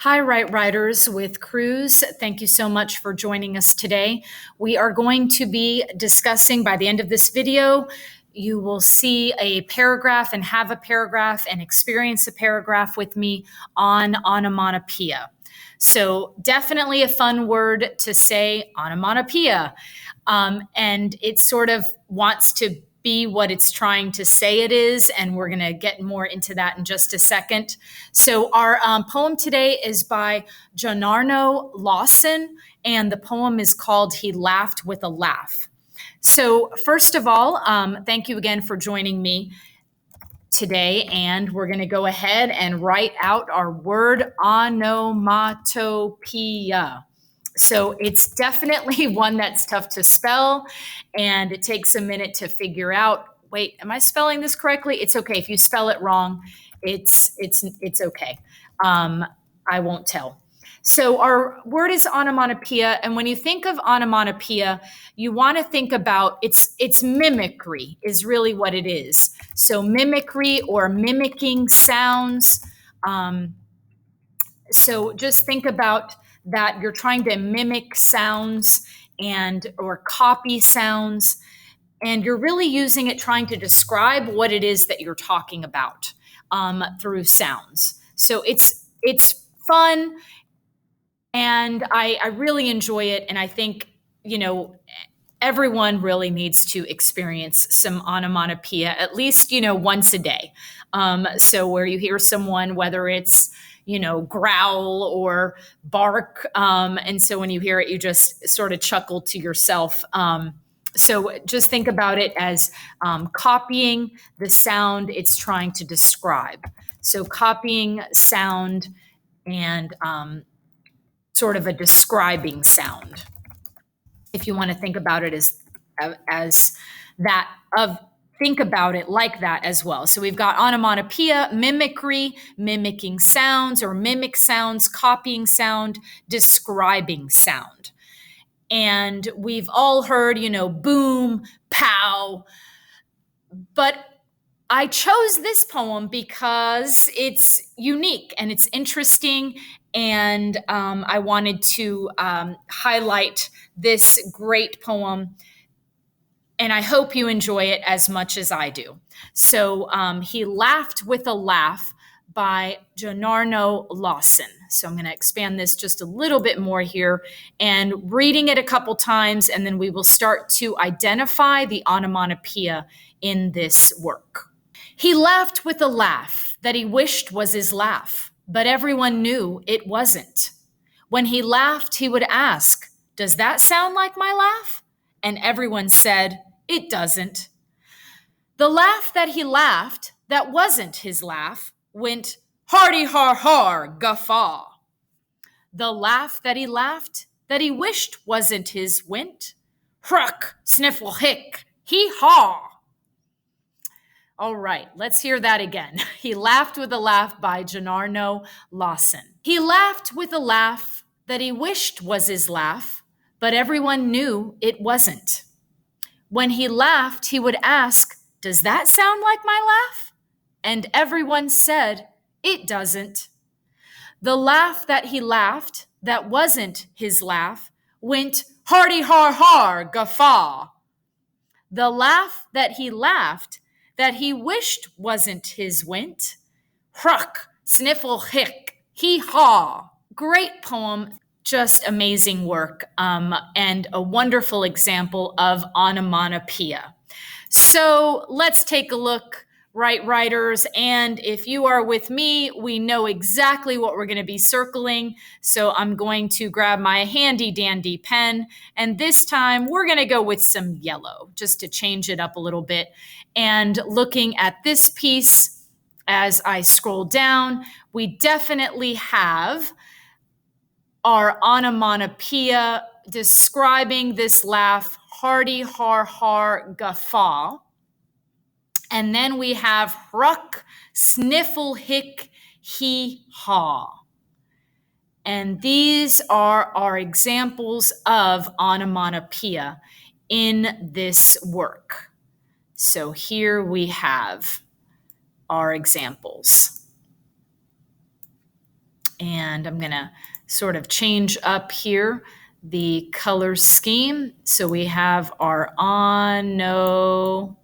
Hi, Right Writers with Cruz. Thank you so much for joining us today. We are going to be discussing, by the end of this video, you will see a paragraph and have a paragraph and experience a paragraph with me on onomatopoeia. So definitely a fun word to say, onomatopoeia. And it sort of wants to be what it's trying to say it is, and we're going to get more into that in just a second. So our poem today is by Jonarno Lawson, and the poem is called He Laughed with a Laugh. So first of all, thank you again for joining me today, and we're going to go ahead and write out our word onomatopoeia. So it's definitely one that's tough to spell, and it takes a minute to figure out, wait, am I spelling this correctly? It's okay. If you spell it wrong, it's okay. I won't tell. So our word is onomatopoeia, and when you think of onomatopoeia, you want to think about it's mimicry is really what it is. So mimicry or mimicking sounds. So just think about that you're trying to mimic sounds or copy sounds, and you're really using it trying to describe what it is that you're talking about through sounds. So it's fun, and I really enjoy it, and I think, everyone really needs to experience some onomatopoeia at least, once a day. So where you hear someone, whether it's growl or bark. And so when you hear it, you just sort of chuckle to yourself. So just think about it as copying the sound it's trying to describe. So copying sound and sort of a describing sound. If you want to think about it as that think about it like that as well. So we've got onomatopoeia, mimicry, mimicking sounds or mimic sounds, copying sound, describing sound. And we've all heard, boom, pow. But I chose this poem because it's unique and it's interesting. And I wanted to highlight this great poem, and I hope you enjoy it as much as I do. So He Laughed with a Laugh by Jonarno Lawson. So I'm going to expand this just a little bit more here and reading it a couple times, and then we will start to identify the onomatopoeia in this work. He laughed with a laugh that he wished was his laugh, but everyone knew it wasn't. When he laughed, he would ask, "Does that sound like my laugh?" And everyone said, "It doesn't." The laugh that he laughed that wasn't his laugh went hardy har har guffaw. The laugh that he laughed that he wished wasn't his went hruck sniffle hick hee haw. All right, let's hear that again. He Laughed with a Laugh by Jonarno Lawson. He laughed with a laugh that he wished was his laugh, but everyone knew it wasn't. When he laughed, he would ask, "Does that sound like my laugh?" And everyone said, "It doesn't." The laugh that he laughed that wasn't his laugh went hardy har har guffaw. The laugh that he laughed that he wished wasn't his went hruck sniffle hick hee haw. Great poem. Just amazing work, and a wonderful example of onomatopoeia. So let's take a look, right writers, and if you are with me, we know exactly what we're going to be circling. So I'm going to grab my handy dandy pen, and this time we're going to go with some yellow just to change it up a little bit. And looking at this piece, as I scroll down, we definitely have our onomatopoeia describing this laugh, hardy har har guffaw. And then we have hruck sniffle hick hee haw. And these are our examples of onomatopoeia in this work. So here we have our examples. And I'm going to sort of change up here the color scheme. So we have our onomatopoeia.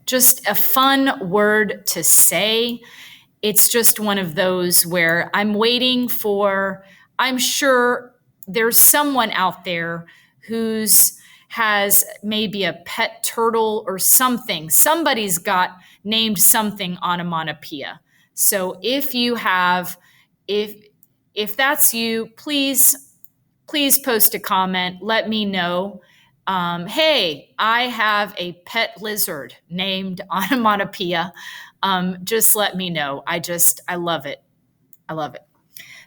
Just a fun word to say. It's just one of those where I'm waiting for, I'm sure there's someone out there who's has maybe a pet turtle or something. Somebody's got named something onomatopoeia. So if you have, if that's you, please post a comment. Let me know. Hey, I have a pet lizard named onomatopoeia. Just let me know. I love it. I love it.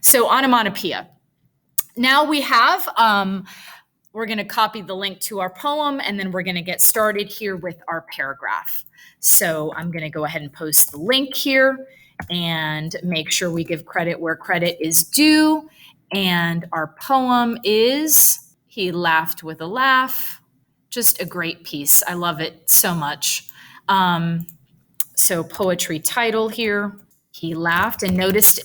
So onomatopoeia. Now we have, we're going to copy the link to our poem, and then we're going to get started here with our paragraph. So I'm going to go ahead and post the link here and make sure we give credit where credit is due. And our poem is He Laughed with a Laugh. Just a great piece. I love it so much. So poetry title here. He laughed, and notice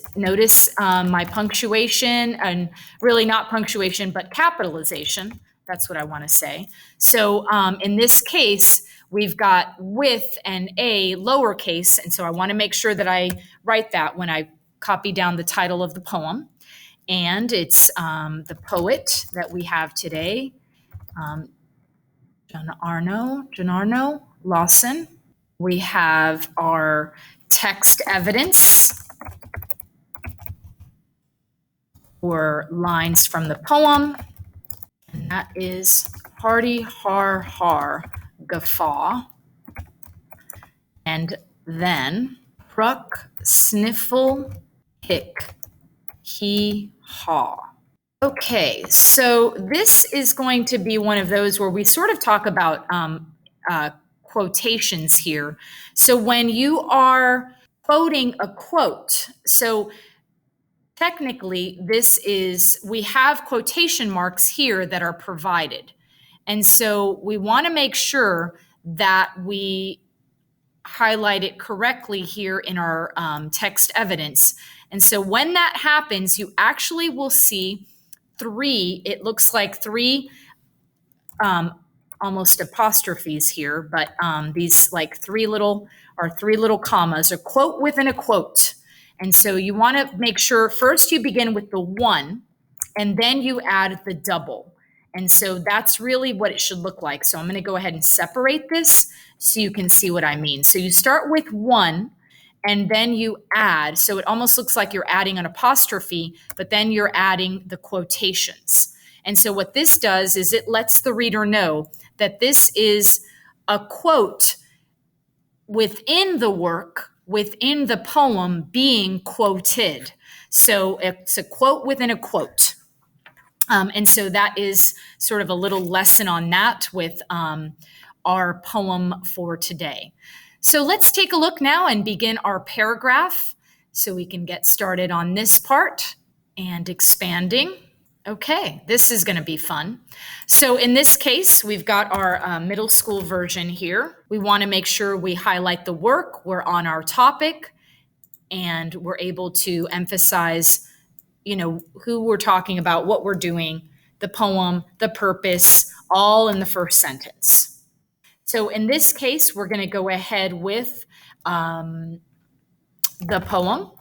my punctuation, and really not punctuation, but capitalization. That's what I want to say. So in this case, we've got with and a lowercase, and so I want to make sure that I write that when I copy down the title of the poem. And it's the poet that we have today, John Arno Lawson. We have our text evidence or lines from the poem, and that is hearty har har guffaw, and then pruck sniffle hick hee haw. Okay, so this is going to be one of those where we sort of talk about quotations here. So when you are quoting a quote, so technically this is, we have quotation marks here that are provided. And so we want to make sure that we highlight it correctly here in our text evidence. And so when that happens, you actually will see three, it looks like three almost apostrophes here, but these like three little commas, a quote within a quote. And so you want to make sure first you begin with the one, and then you add the double. And so that's really what it should look like. So I'm going to go ahead and separate this so you can see what I mean. So you start with one, and then you add. So it almost looks like you're adding an apostrophe, but then you're adding the quotations. And so what this does is it lets the reader know that this is a quote within the work, within the poem being quoted. So it's a quote within a quote. And so that is sort of a little lesson on that with our poem for today. So let's take a look now and begin our paragraph so we can get started on this part and expanding. Okay, this is going to be fun. So in this case, we've got our middle school version here. We want to make sure we highlight the work, we're on our topic, and we're able to emphasize, you know, who we're talking about, what we're doing, the poem, the purpose, all in the first sentence. So in this case, we're going to go ahead with the poem.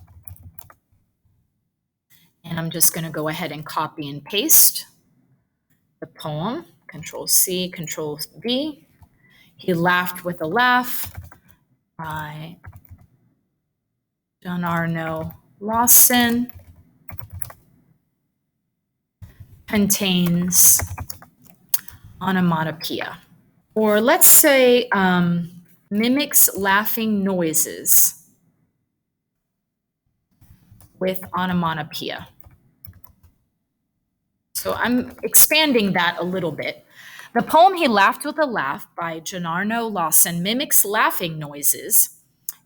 And I'm just going to go ahead and copy and paste the poem. Control C, Control V. He Laughed with a Laugh by John Arno Lawson. Contains onomatopoeia. Or let's say mimics laughing noises with onomatopoeia. So I'm expanding that a little bit. The poem He Laughed with a Laugh by John Arno Lawson mimics laughing noises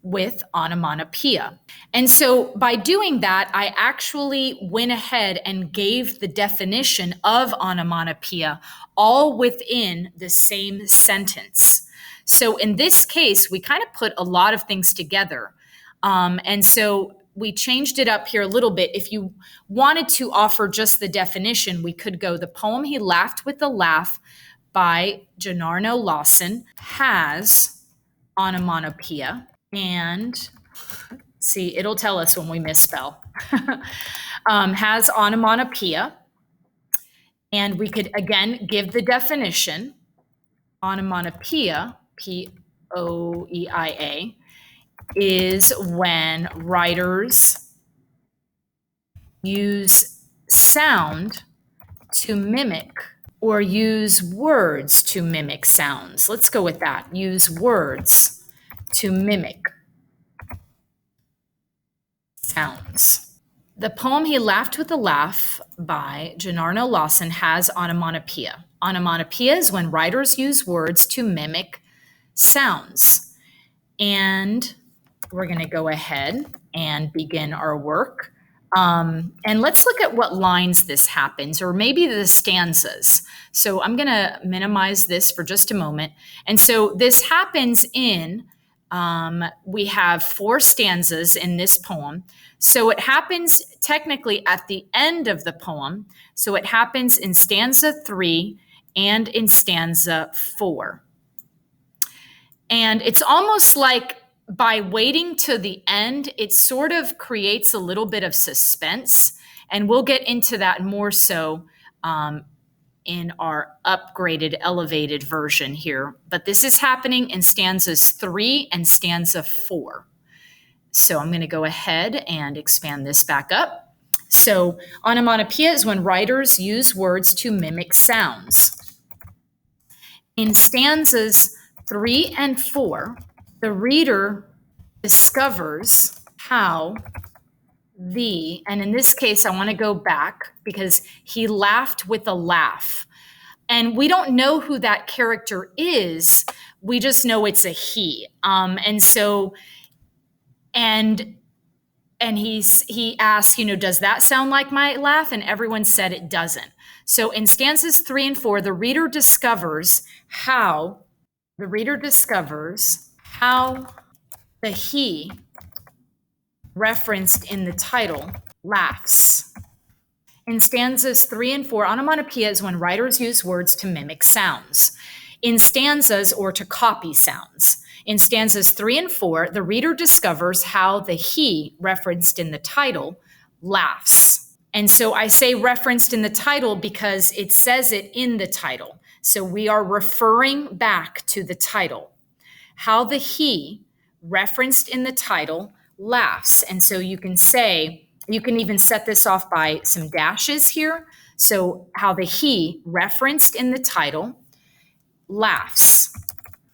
with onomatopoeia. And so by doing that, I actually went ahead and gave the definition of onomatopoeia all within the same sentence. So in this case, we kind of put a lot of things together. And so we changed it up here a little bit. If you wanted to offer just the definition, we could go, the poem He Laughed with a Laugh by Gennaro Lawson has onomatopoeia. And see, it'll tell us when we misspell. Has onomatopoeia. And we could, again, give the definition. Onomatopoeia, P-O-E-I-A, is when writers use sound to mimic or use words to mimic sounds. Let's go with that. Use words to mimic sounds. The poem He Laughed with a Laugh by Gennaro Lawson has onomatopoeia. Onomatopoeia is when writers use words to mimic sounds. And we're going to go ahead and begin our work. And let's look at what lines this happens, or maybe the stanzas. So I'm going to minimize this for just a moment. And so this happens in, we have 4 stanzas in this poem. So it happens technically at the end of the poem. So it happens in stanza 3 and in stanza 4. And it's almost like by waiting to the end, it sort of creates a little bit of suspense. And we'll get into that more so in our upgraded, elevated version here. But this is happening in stanzas 3 and stanza 4. So I'm going to go ahead and expand this back up. So onomatopoeia is when writers use words to mimic sounds. In stanzas 3 and 4, the reader discovers how and in this case, I want to go back because he laughed with a laugh. And we don't know who that character is. We just know it's a he. And he asked, does that sound like my laugh? And everyone said it doesn't. So in stanzas 3 and 4, the reader discovers how the he referenced in the title laughs. In stanzas 3 and 4, onomatopoeia is when writers use words to mimic sounds. In stanzas, or to copy sounds. In stanzas 3 and 4, the reader discovers how the he referenced in the title laughs. And so I say referenced in the title because it says it in the title. So we are referring back to the title. How the he referenced in the title laughs. And so you can even set this off by some dashes here. So how the he referenced in the title laughs.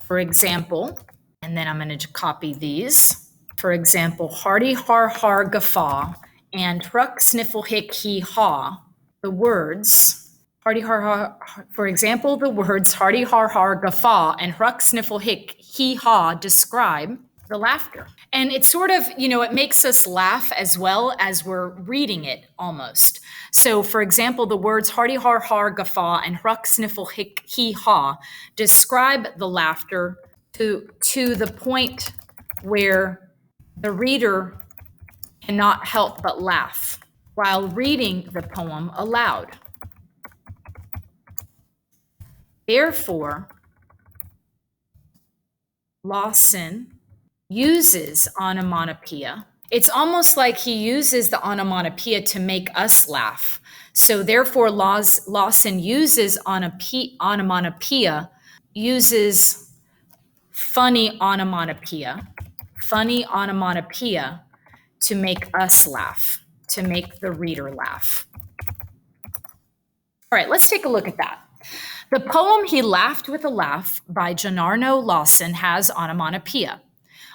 For example, and then I'm going to copy these. For example, hearty har har guffaw and truck sniffle hick he haw. The words hearty har har, for example, the words hearty har har guffaw and truck sniffle hick he haw describe the laughter. And it sort of, it makes us laugh as well as we're reading it almost. So for example, the words hearty har har guffaw and truck sniffle hick he haw describe the laughter to the point where the reader cannot help but laugh while reading the poem aloud. Therefore, Lawson uses onomatopoeia. It's almost like he uses the onomatopoeia to make us laugh. So therefore, Lawson uses onomatopoeia, uses funny onomatopoeia to make us laugh, to make the reader laugh. All right, let's take a look at that. The poem He Laughed with a Laugh by Gennaro Lawson has onomatopoeia.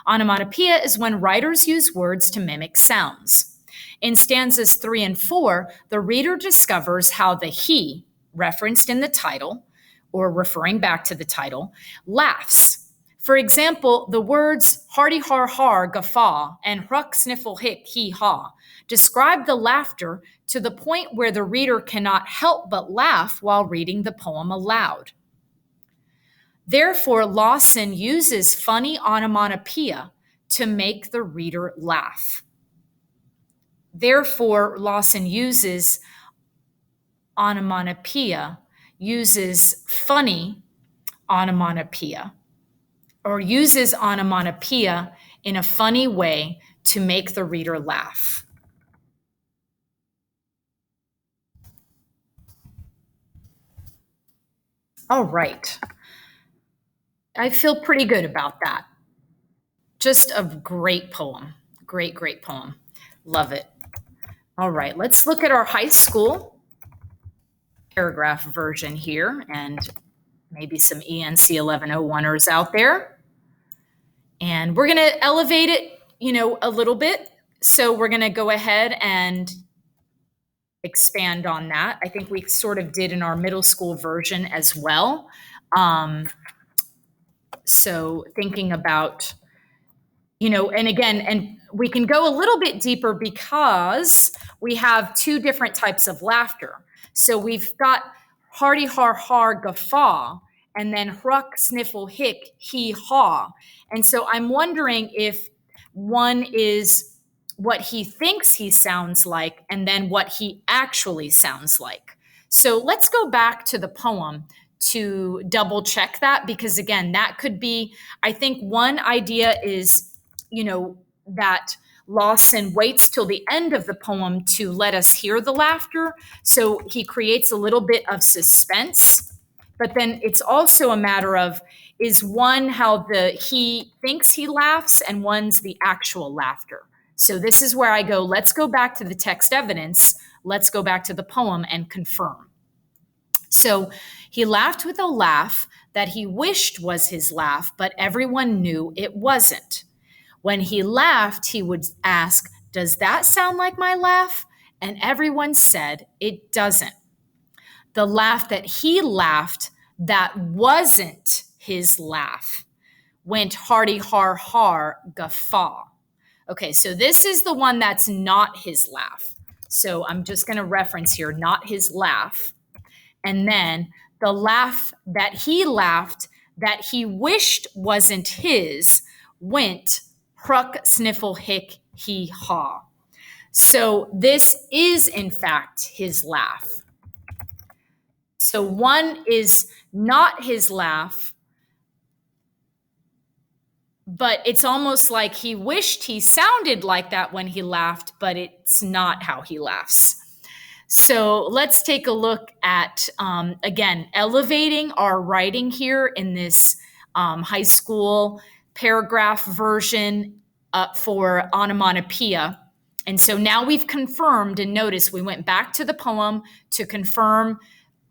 Onomatopoeia is when writers use words to mimic sounds. In stanzas 3 and 4, the reader discovers how the he, referenced in the title, or referring back to the title, laughs. For example, the words hearty har har guffaw and ruck sniffle hick he haw describe the laughter to the point where the reader cannot help but laugh while reading the poem aloud. Therefore, Lawson uses funny onomatopoeia to make the reader laugh. Therefore, Lawson uses onomatopoeia, uses funny onomatopoeia, or uses onomatopoeia in a funny way to make the reader laugh. All right. I feel pretty good about that. Just a great poem. Great, great poem. Love it. All right, let's look at our high school paragraph version here and maybe some ENC 1101ers out there. And we're going to elevate it, a little bit. So we're going to go ahead and expand on that. I think we sort of did in our middle school version as well. So thinking about, and again, and we can go a little bit deeper because we have two different types of laughter. So we've got hearty har har guffaw, and then hruck sniffle hick hee haw. And so I'm wondering if one is what he thinks he sounds like and then what he actually sounds like. So let's go back to the poem to double check that, because again, that could be, I think one idea is, that Lawson waits till the end of the poem to let us hear the laughter. So he creates a little bit of suspense, but then it's also a matter of, is one how he thinks he laughs and one's the actual laughter. So this is where I go, let's go back to the text evidence. Let's go back to the poem and confirm. So he laughed with a laugh that he wished was his laugh, but everyone knew it wasn't. When he laughed, he would ask, "Does that sound like my laugh?" And everyone said, "It doesn't." The laugh that he laughed that wasn't his laugh went hearty har har guffaw. Okay, so this is the one that's not his laugh. So I'm just going to reference here, not his laugh. And then the laugh that he laughed that he wished wasn't his went hruck sniffle hick hee haw. So this is in fact his laugh. So one is not his laugh, but it's almost like he wished he sounded like that when he laughed, but it's not how he laughs. So let's take a look at, again, elevating our writing here in this high school paragraph version for onomatopoeia. And so now we've confirmed, and notice we went back to the poem to confirm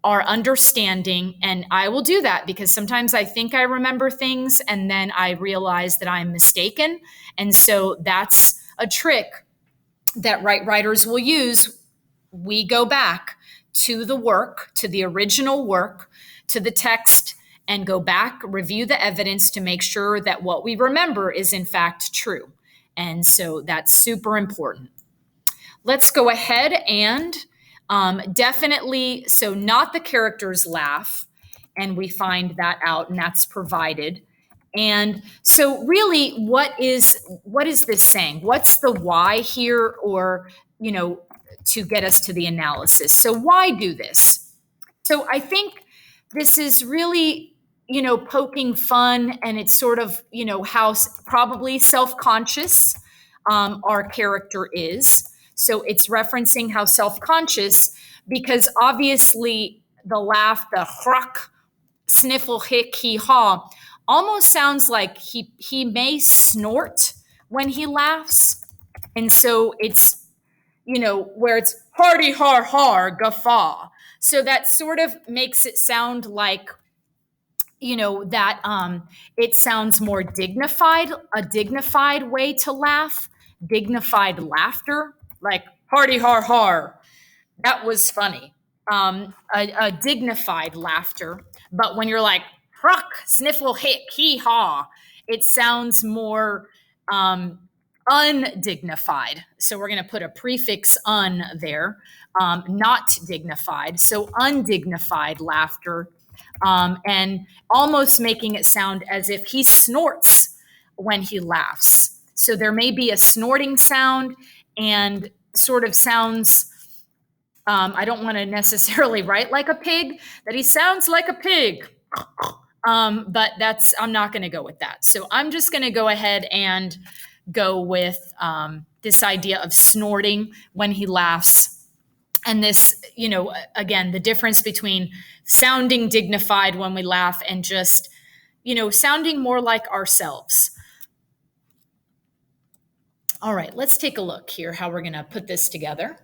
our understanding. And I will do that because sometimes I think I remember things and then I realize that I'm mistaken. And so that's a trick that writers will use. We go back to the work, to the original work, to the text, and go back, review the evidence to make sure that what we remember is in fact true. And so that's super important. Let's go ahead and definitely, so not the characters laugh, and we find that out, and that's provided. And so really, what is this saying? What's the why here, or, to get us to the analysis? So why do this? So I think this is really, poking fun, and it's sort of, how probably self-conscious our character is. So it's referencing how self-conscious, because obviously the laugh, the hruck, sniffle, hick, hee haw, almost sounds like he may snort when he laughs. And so it's, where it's hearty har har guffaw. So that sort of makes it sound like, that it sounds more dignified, a dignified way to laugh, dignified laughter, like hearty har har. That was funny. A dignified laughter. But when you're like, hruck, sniffle, hick, hee haw, it sounds more undignified. So we're going to put a prefix un there, not dignified. So undignified laughter and almost making it sound as if he snorts when he laughs. So there may be a snorting sound and sort of sounds, I don't want to necessarily write like a pig, that he sounds like a pig. But I'm not going to go with that. So I'm just going to go ahead and go with this idea of snorting when he laughs. And this, again, the difference between sounding dignified when we laugh and just, sounding more like ourselves. All right, let's take a look here how we're going to put this together.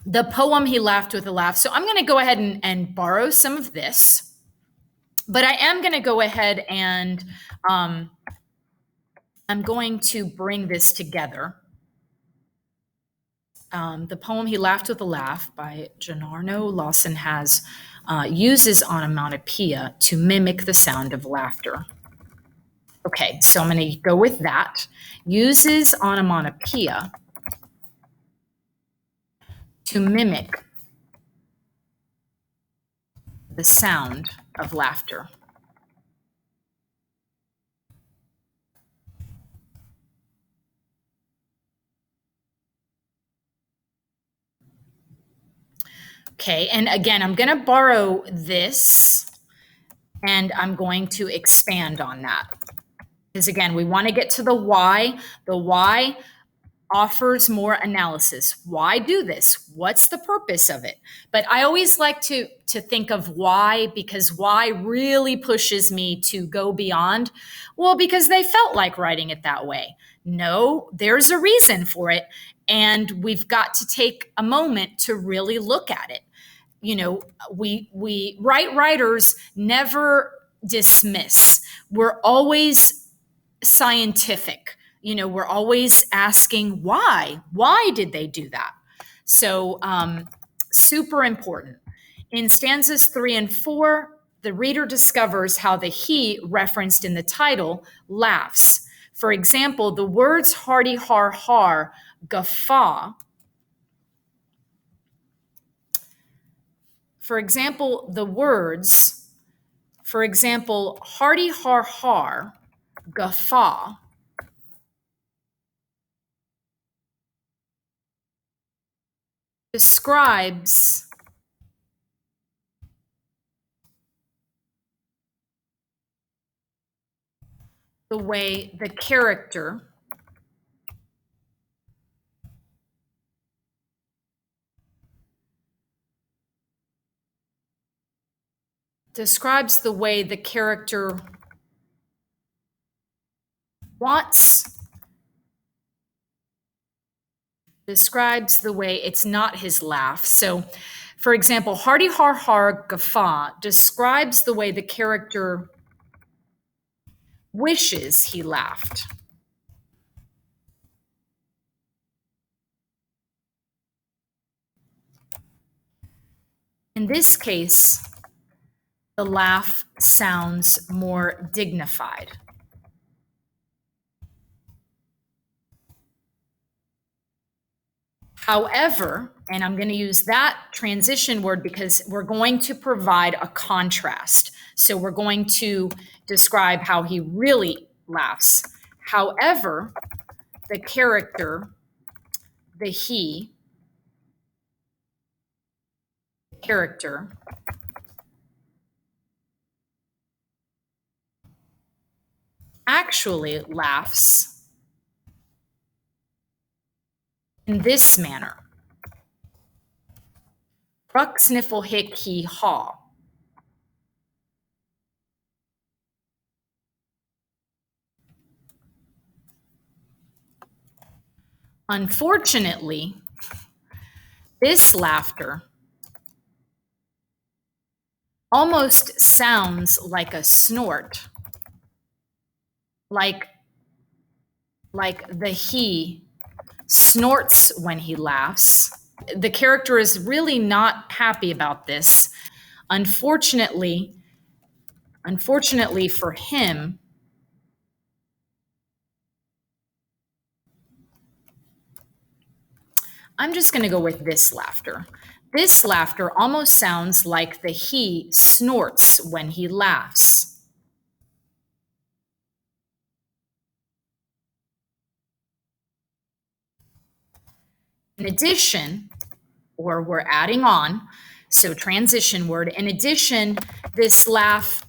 The poem, He Laughed with a Laugh. So I'm going to go ahead and borrow some of this, but I am going to go ahead and I'm going to bring this together. The poem He Laughed with a Laugh by Gennaro Lawson uses onomatopoeia to mimic the sound of laughter. Okay, so I'm going to go with that. Uses onomatopoeia to mimic the sound of laughter. Okay, and again, I'm going to borrow this and I'm going to expand on that. Because again, we want to get to the why. The why offers more analysis. Why do this? What's the purpose of it? But I always like to think of why, because why really pushes me to go beyond, well, because they felt like writing it that way. No, there's a reason for it. And we've got to take a moment to really look at it. We writers never dismiss. We're always scientific. We're always asking why did they do that? So super important. In stanzas 3 and 4, the reader discovers how the he referenced in the title laughs. For example, the words hearty har har, guffaw. For example, hearty har har, guffaw, describes the way the character wants, describes the way it's not his laugh. So, for example, hearty har har guffaw describes the way the character wishes he laughed. In this case, the laugh sounds more dignified. However, and I'm going to use that transition word because we're going to provide a contrast. So we're going to describe how he really laughs. However, the character, the he, character, actually laughs in this manner. Ruck, sniffle, hick, he, haw. Unfortunately, this laughter almost sounds like a snort, like the he snorts when he laughs. The character is really not happy about this. Unfortunately for him, I'm just going to go with this laughter. This laughter almost sounds like the he snorts when he laughs. In addition, or we're adding on, so transition word, in addition, this laugh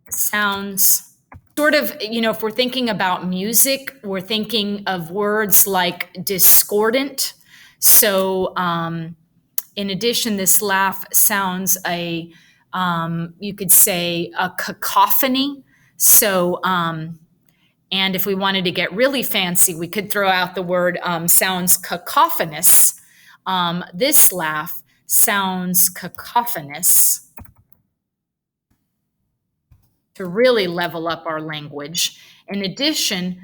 sounds sort of, if we're thinking about music, we're thinking of words like discordant. So, in addition, this laugh sounds you could say a cacophony. So, and if we wanted to get really fancy, we could throw out the word sounds cacophonous. This laugh sounds cacophonous to really level up our language. In addition,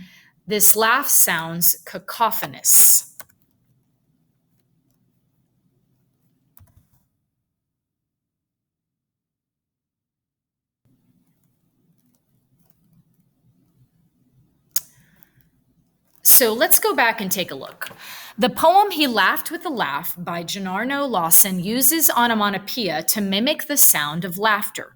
this laugh sounds cacophonous. So let's go back and take a look. The poem He Laughed with a Laugh by Gennaro Lawson uses onomatopoeia to mimic the sound of laughter.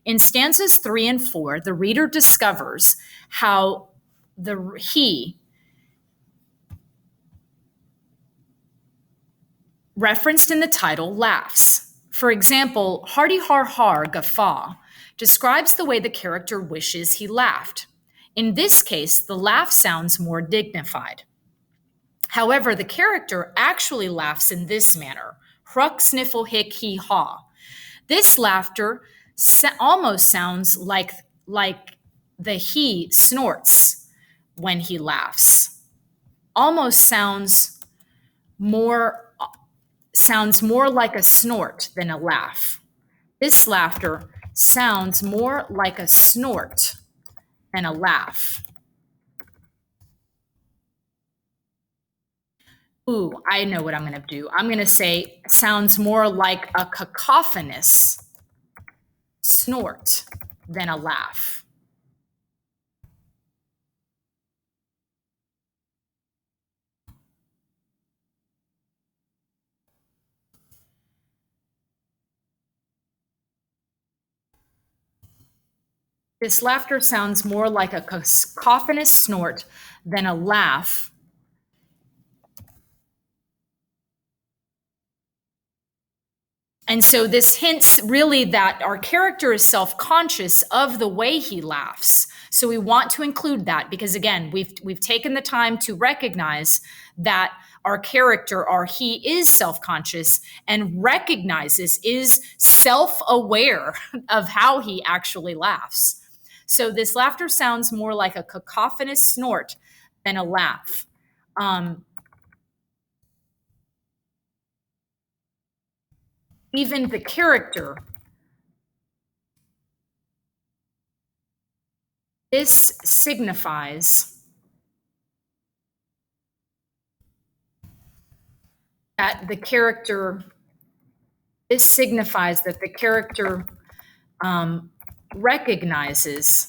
In stanzas 3 and 4, the reader discovers how the he, referenced in the title, laughs. For example, hearty har har guffaw describes the way the character wishes he laughed. In this case, the laugh sounds more dignified. However, the character actually laughs in this manner, hruck sniffle hick hee haw. This laughter almost sounds like the he snorts when he laughs. Almost sounds more like a snort than a laugh. This laughter sounds more like a snort than a laugh. Ooh, I know what I'm going to do. I'm going to say sounds more like a cacophonous snort than a laugh. This laughter sounds more like a cacophonous snort than a laugh. And so this hints really that our character is self-conscious of the way he laughs. So we want to include that because, again, we've taken the time to recognize that our character, our he, is self-conscious and recognizes, is self-aware of how he actually laughs. So this laughter sounds more like a cacophonous snort than a laugh. Even the character, this signifies that the character, recognizes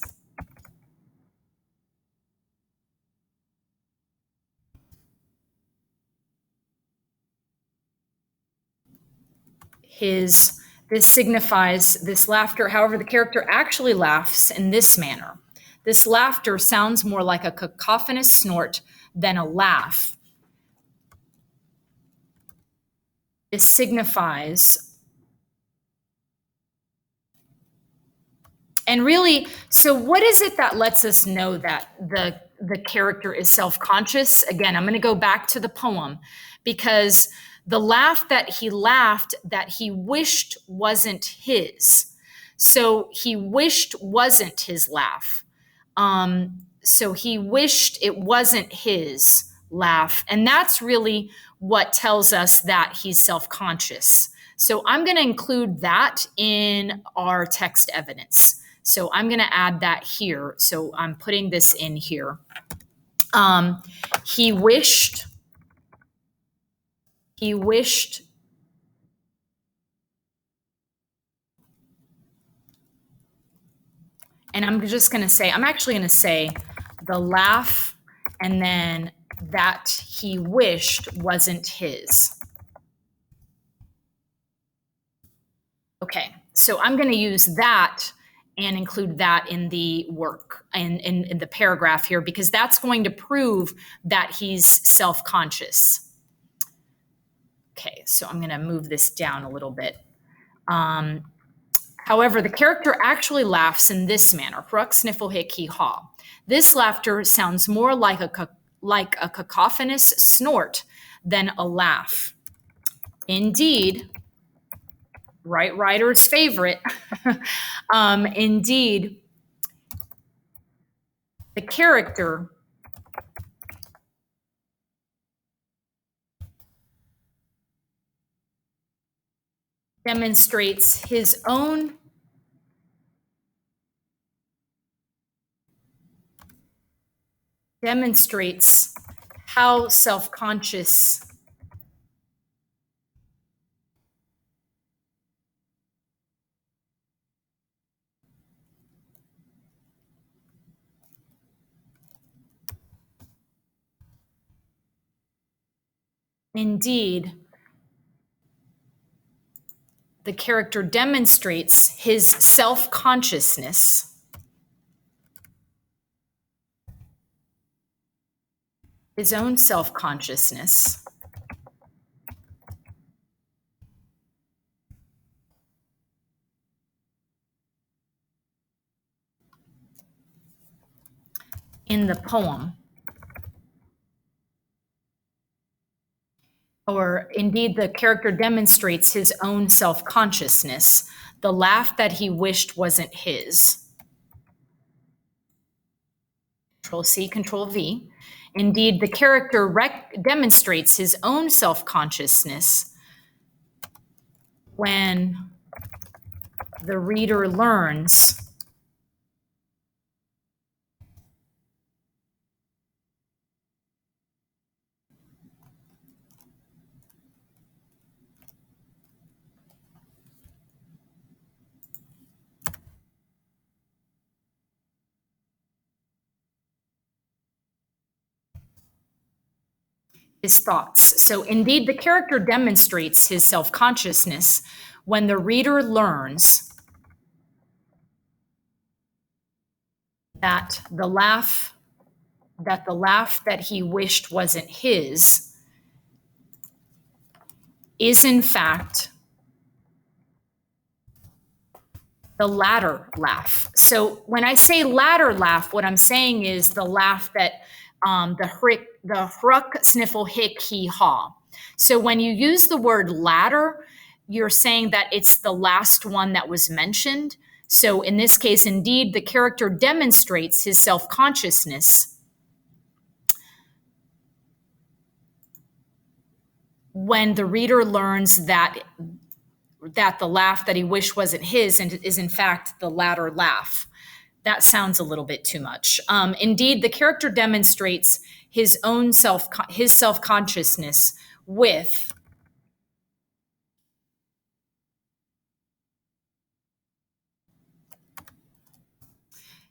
this signifies this laughter. However, the character actually laughs in this manner. This laughter sounds more like a cacophonous snort than a laugh. This signifies, and really, so what is it that lets us know that the character is self-conscious? Again, I'm going to go back to the poem because the laugh that he laughed that he wished wasn't his. So he wished wasn't his laugh. So he wished it wasn't his laugh. And that's really what tells us that he's self-conscious. So I'm going to include that in our text evidence. So I'm going to add that here. So I'm putting this in here. He wished, and I'm just going to say, I'm actually going to say the laugh and then that he wished wasn't his. Okay, so I'm going to use that and include that in the work and in the paragraph here because that's going to prove that he's self-conscious. Okay, so I'm going to move this down a little bit. However, the character actually laughs in this manner: "Hruck, sniffle, hic, hee, haw." This laughter sounds more like a cacophonous snort than a laugh. Indeed, right writer's favorite. Indeed, the character demonstrates how self-conscious indeed the character demonstrates his self-consciousness his own self-consciousness in the poem. Or indeed, the character demonstrates his own self-consciousness, the laugh that he wished wasn't his. Control C, Control V. Indeed, the character demonstrates his own self-consciousness when the reader learns his thoughts. So indeed, the character demonstrates his self-consciousness when the reader learns that the laugh that he wished wasn't his is in fact the latter laugh. So when I say latter laugh, what I'm saying is the laugh that the hruck, sniffle, hic, hee, haw. So when you use the word latter, you're saying that it's the last one that was mentioned. So in this case, indeed, the character demonstrates his self-consciousness when the reader learns that the laugh that he wished wasn't his and is in fact the latter laugh. That sounds a little bit too much. Indeed, the character demonstrates his own self-consciousness with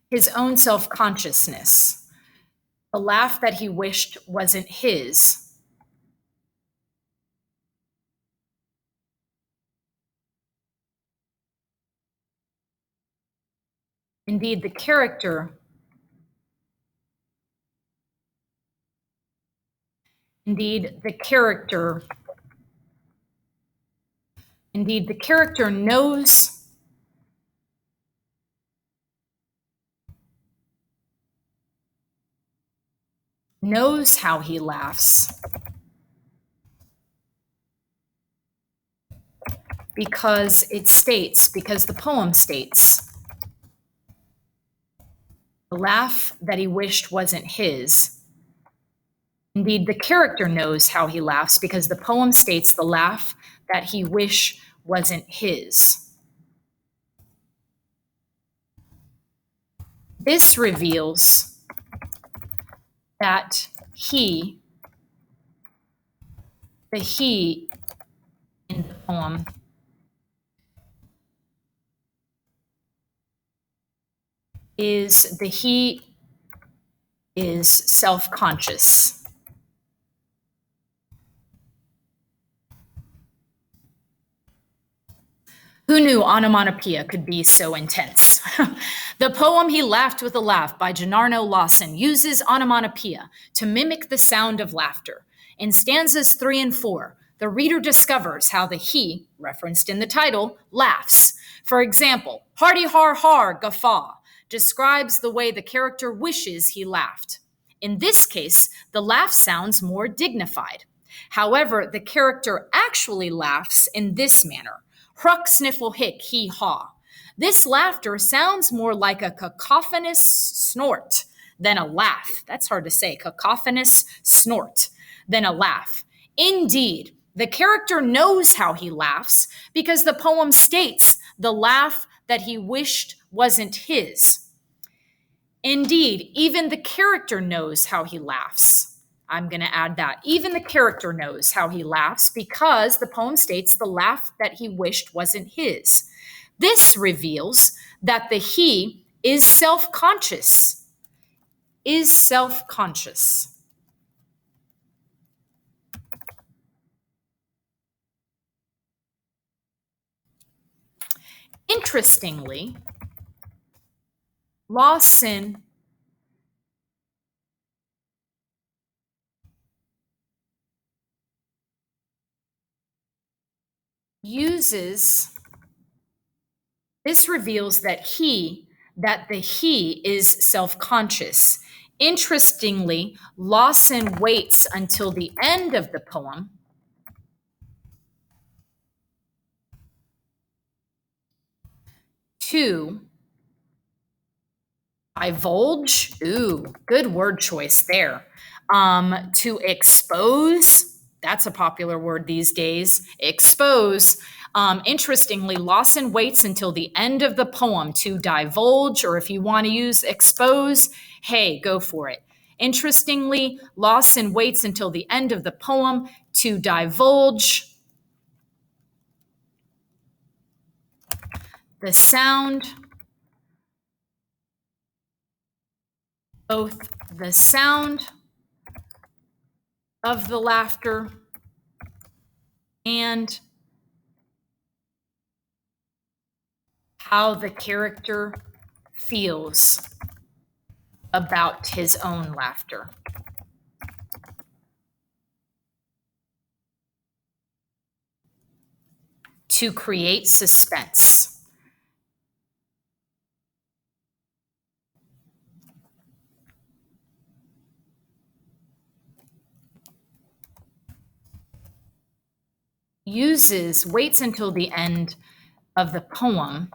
his own self-consciousness. The laugh that he wished wasn't his. Indeed, the character knows how he laughs because the poem states, the laugh that he wished wasn't his. Indeed, the character knows how he laughs because the poem states the laugh that he wished wasn't his. This reveals that the he in the poem is self-conscious. Who knew onomatopoeia could be so intense? The poem He Laughed with a Laugh by Gennaro Lawson uses onomatopoeia to mimic the sound of laughter. In stanzas 3 and 4, the reader discovers how the he, referenced in the title, laughs. For example, hearty har har guffaw describes the way the character wishes he laughed. In this case, the laugh sounds more dignified. However, the character actually laughs in this manner. Hruck, sniffle, hick, hee, haw. This laughter sounds more like a cacophonous snort than a laugh. That's hard to say, cacophonous snort than a laugh. Indeed, the character knows how he laughs because the poem states the laugh that he wished wasn't his. Indeed, even the character knows how he laughs. I'm going to add that. Even the character knows how he laughs because the poem states the laugh that he wished wasn't his. This reveals that the he is self-conscious. Is self-conscious. Interestingly, Lawson this reveals that the he is self-conscious. Interestingly, Lawson waits until the end of the poem to divulge. Ooh, good word choice there. To expose. That's a popular word these days. Expose. Interestingly, Lawson waits until the end of the poem to divulge, or if you want to use expose, hey, go for it. Interestingly, Lawson waits until the end of the poem to divulge the sound, both the sound of the laughter and how the character feels about his own laughter. To create suspense. Waits until the end of the poem.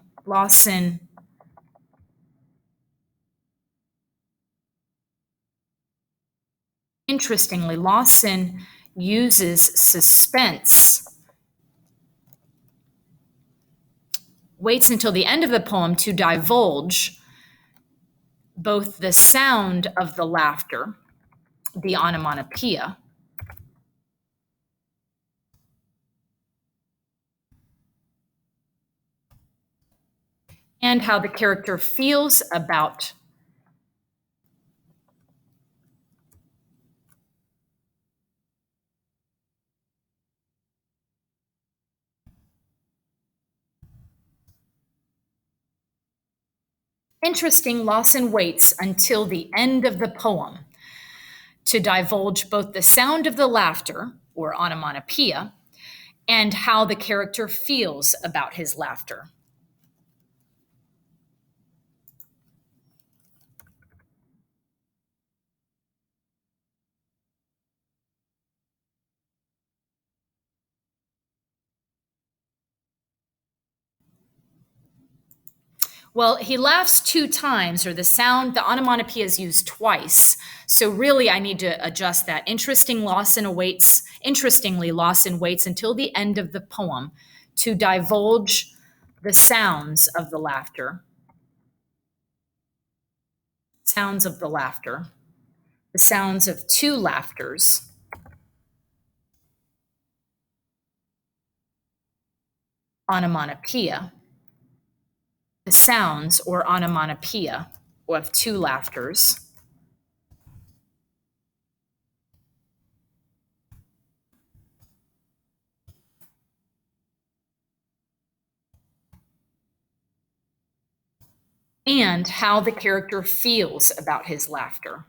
Interestingly, Lawson uses suspense, waits until the end of the poem to divulge both the sound of the laughter, the onomatopoeia, and how the character feels about Interesting, Lawson waits until the end of the poem to divulge both the sound of the laughter, or onomatopoeia, and how the character feels about his laughter. Well, he laughs 2 times, or the onomatopoeia is used twice. So really, I need to adjust that. Interestingly, Lawson waits until the end of the poem to divulge the sounds of the laughter. Sounds of the laughter. The sounds of 2 laughters. Onomatopoeia. The sounds, or onomatopoeia, of 2 laughters. and how the character feels about his laughter.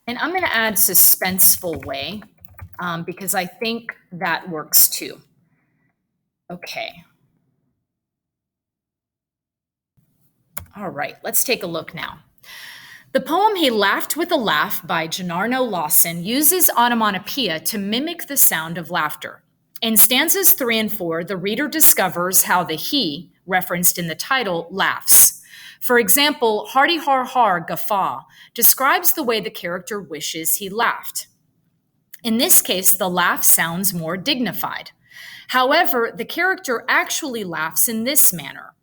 And I'm going to add suspenseful way because I think that works too. Okay. All right, let's take a look now. The poem He Laughed with a Laugh by Gennaro Lawson uses onomatopoeia to mimic the sound of laughter. In stanzas 3 and 4, the reader discovers how the he, referenced in the title, laughs. For example, hearty har har guffaw describes the way the character wishes he laughed. In this case, the laugh sounds more dignified. However, the character actually laughs in this manner.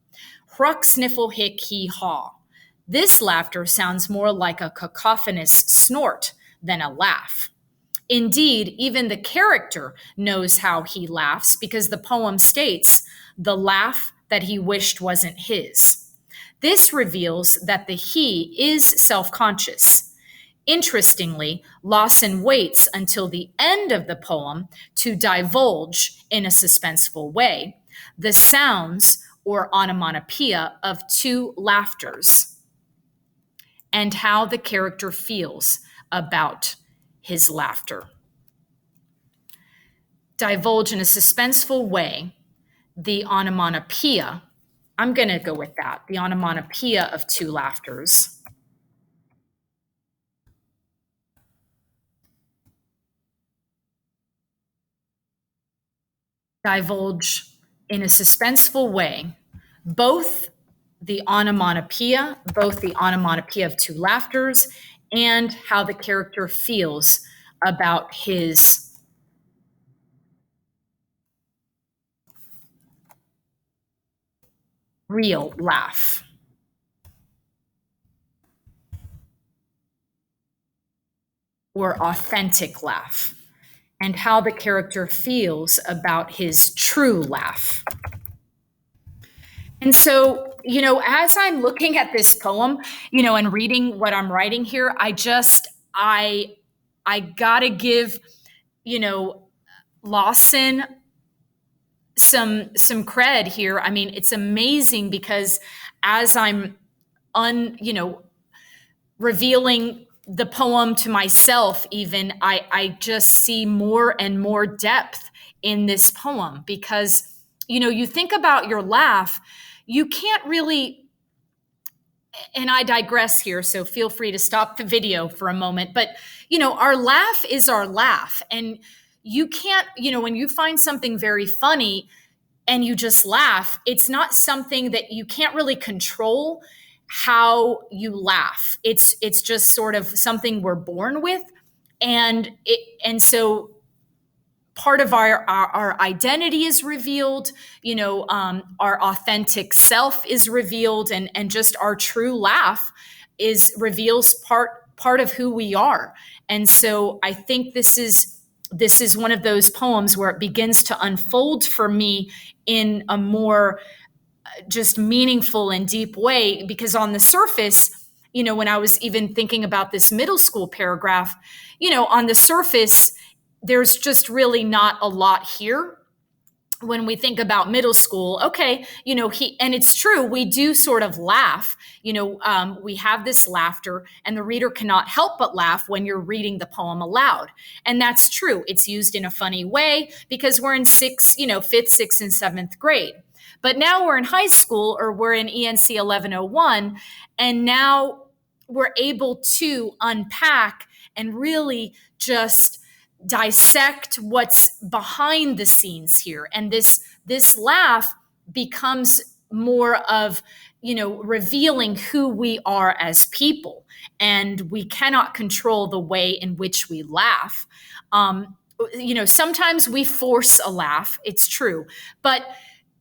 Hruck sniffle hick he haw. This laughter sounds more like a cacophonous snort than a laugh. Indeed, even the character knows how he laughs because the poem states the laugh that he wished wasn't his. This reveals that the he is self-conscious. Interestingly, Lawson waits until the end of the poem to divulge, in a suspenseful way, the sounds or onomatopoeia of two laughters and how the character feels about his laughter. Divulge in a suspenseful way the onomatopoeia. I'm going to go with that, the onomatopoeia of two laughters. Divulge in a suspenseful way both the onomatopoeia of two laughters, and how the character feels about his real laugh. Or authentic laugh, and how the character feels about his true laugh. And so, as I'm looking at this poem, and reading what I'm writing here, I gotta give, Lawson some cred here. I mean, it's amazing because as I'm revealing the poem to myself, even I just see more and more depth in this poem because you think about your laugh, you can't really, and I digress here, so feel free to stop the video for a moment, but our laugh is our laugh, and you can't, when you find something very funny and you just laugh, it's not something that you can't really control how you laugh. It's just sort of something we're born with, and so part of our identity is revealed, our authentic self is revealed, and just our true laugh reveals part of who we are. And so I think this is one of those poems where it begins to unfold for me in a more just meaningful and deep way, because on the surface, when I was even thinking about this middle school paragraph, on the surface, there's just really not a lot here. When we think about middle school, okay, and it's true, we do sort of laugh, we have this laughter, and the reader cannot help but laugh when you're reading the poem aloud. And that's true. It's used in a funny way because we're in fifth, sixth, and seventh grade. But now we're in high school, or we're in ENC 1101, and now we're able to unpack and really just dissect what's behind the scenes here. And this laugh becomes more of, revealing who we are as people. And we cannot control the way in which we laugh. Sometimes we force a laugh, it's true.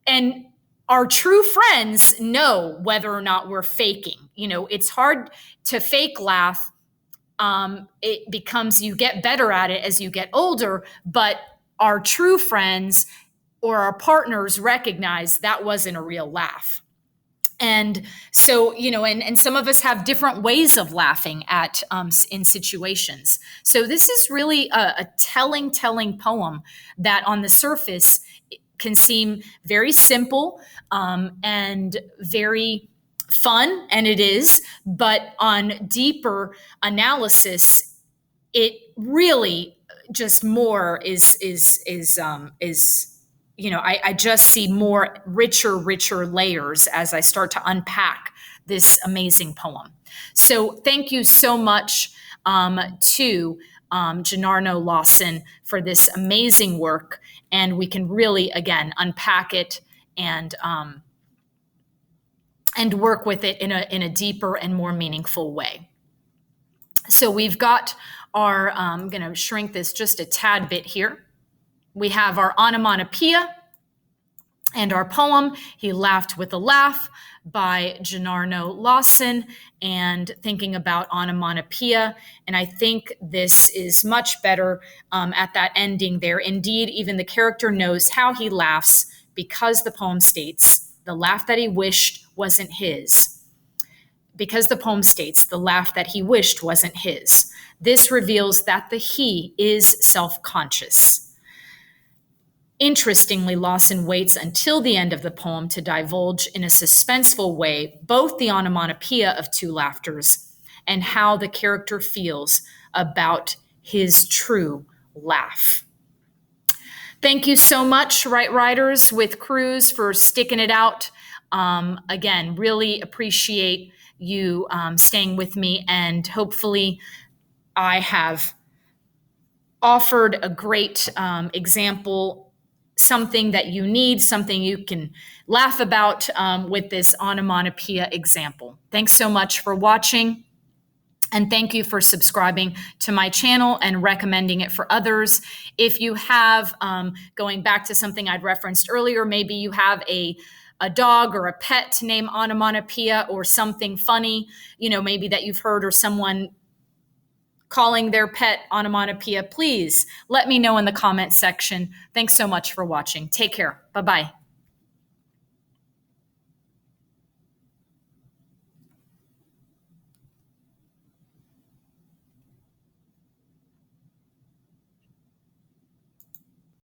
And our true friends know whether or not we're faking. It's hard to fake laugh. It becomes, you get better at it as you get older, but our true friends or our partners recognize that wasn't a real laugh. And so, and some of us have different ways of laughing at in situations. So this is really a telling poem that on the surface can seem very simple and very fun, and it is, but on deeper analysis, it really just more is I just see more richer layers as I start to unpack this amazing poem. So thank you so much to Gennaro Lawson for this amazing work, and we can really again unpack it and work with it in a deeper and more meaningful way. So we've got our I'm going to shrink this just a tad bit here. We have our onomatopoeia and our poem, He Laughed with a Laugh, by Gennaro Lawson, and thinking about onomatopoeia. And I think this is much better at that ending there. Indeed, even the character knows how he laughs because the poem states, the laugh that he wished wasn't his. Because the poem states, the laugh that he wished wasn't his. This reveals that the he is self-conscious. Interestingly, Lawson waits until the end of the poem to divulge in a suspenseful way both the onomatopoeia of two laughters and how the character feels about his true laugh. Thank you so much, Right Writers with Cruz, for sticking it out. Again, really appreciate you staying with me, and hopefully I have offered a great example, something that you need, something you can laugh about with this onomatopoeia example. Thanks so much for watching, and thank you for subscribing to my channel and recommending it for others. If you have, going back to something I'd referenced earlier, maybe you have a dog or a pet named Onomatopoeia, or something funny, maybe that you've heard, or someone calling their pet onomatopoeia, please let me know in the comment section. Thanks so much for watching. Take care. Bye-bye.